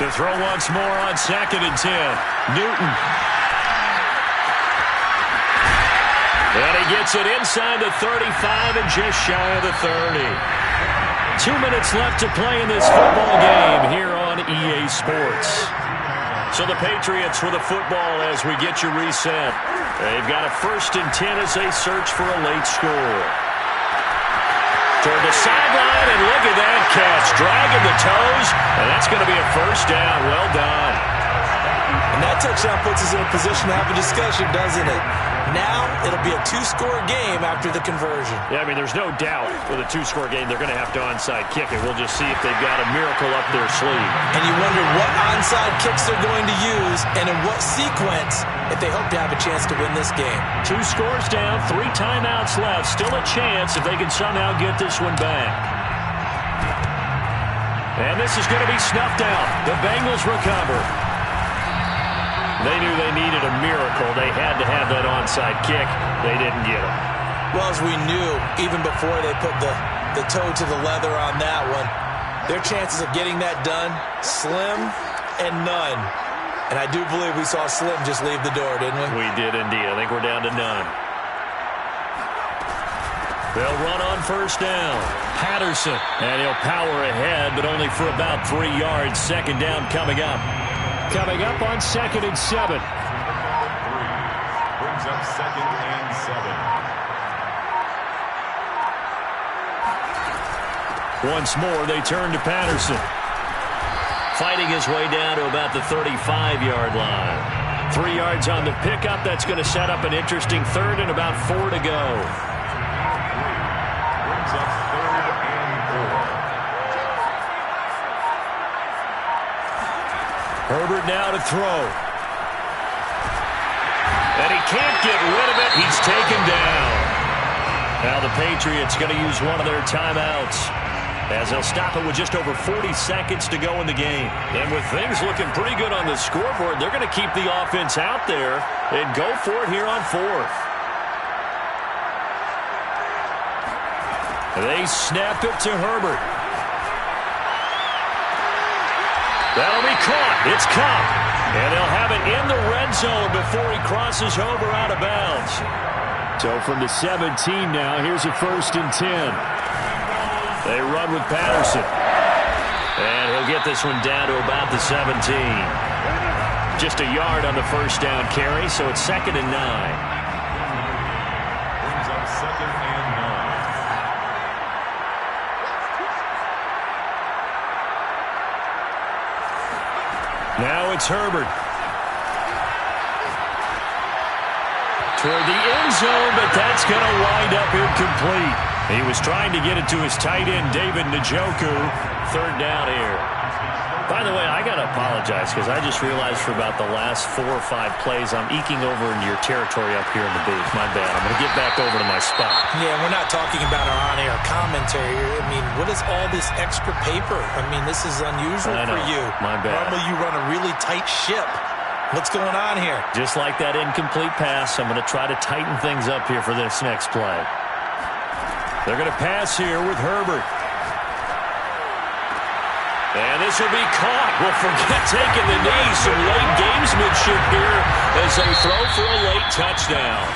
To throw once more on 2nd and 10. Newton. And he gets it inside the 35 and just shy of the 30. 2 minutes left to play in this football game here on EA Sports. So the Patriots with a football as we get you reset. They've got a 1st and 10 as they search for a late score. Toward the sideline, and look at that catch. Dragging the toes, and that's going to be a first down. Well done. And that touchdown puts us in a position to have a discussion, doesn't it? Now, it'll be a 2-score game after the conversion. Yeah, I mean, there's no doubt with a 2-score game, they're going to have to onside kick it. We'll just see if they've got a miracle up their sleeve. And you wonder what onside kicks they're going to use and in what sequence if they hope to have a chance to win this game. 2 scores down, 3 timeouts left. Still a chance if they can somehow get this one back. And this is going to be snuffed out. The Bengals recover. They knew they needed a miracle. They had to have that onside kick. They didn't get it. Well, as we knew, even before they put the toe to the leather on that one, their chances of getting that done, slim and none. And I do believe we saw Slim just leave the door, didn't we? We did indeed. I think we're down to none. They'll run on first down. Patterson, and he'll power ahead, but only for about 3 yards. 2nd down coming up. Coming up on 2nd and 7. Brings up 2nd and 7. Once more, they turn to Patterson. Fighting his way down to about the 35-yard line. 3 yards on the pickup. That's going to set up an interesting 3rd and about 4 to go. Brings up 3rd and 4. Herbert now to throw. And he can't get rid of it. He's taken down. Now the Patriots going to use one of their timeouts as they'll stop it with just over 40 seconds to go in the game. And with things looking pretty good on the scoreboard, they're going to keep the offense out there and go for it here on 4th. They snap it to Herbert. That'll be caught. It's Cup. And they'll have it in the red zone before he crosses over out of bounds. So from the 17 now, here's a 1st and 10. They run with Patterson. And he'll get this one down to about the 17. Just a yard on the 1st down carry, so it's 2nd and 9. Brings up 2nd and 9. Now it's Herbert. Toward the end zone, but that's going to wind up incomplete. He was trying to get it to his tight end, David Njoku. 3rd down here. By the way, I got to apologize because I just realized for about the last 4 or 5 plays, I'm eking over into your territory up here in the booth. My bad. I'm going to get back over to my spot. Yeah, we're not talking about our on-air commentary. I mean, what is all this extra paper? I mean, this is unusual for you. My bad. Normally you run a really tight ship. What's going on here? Just like that incomplete pass, I'm going to try to tighten things up here for this next play. They're going to pass here with Herbert. And this will be caught. Well, forget taking the knee. Some late gamesmanship here as they throw for a late touchdown.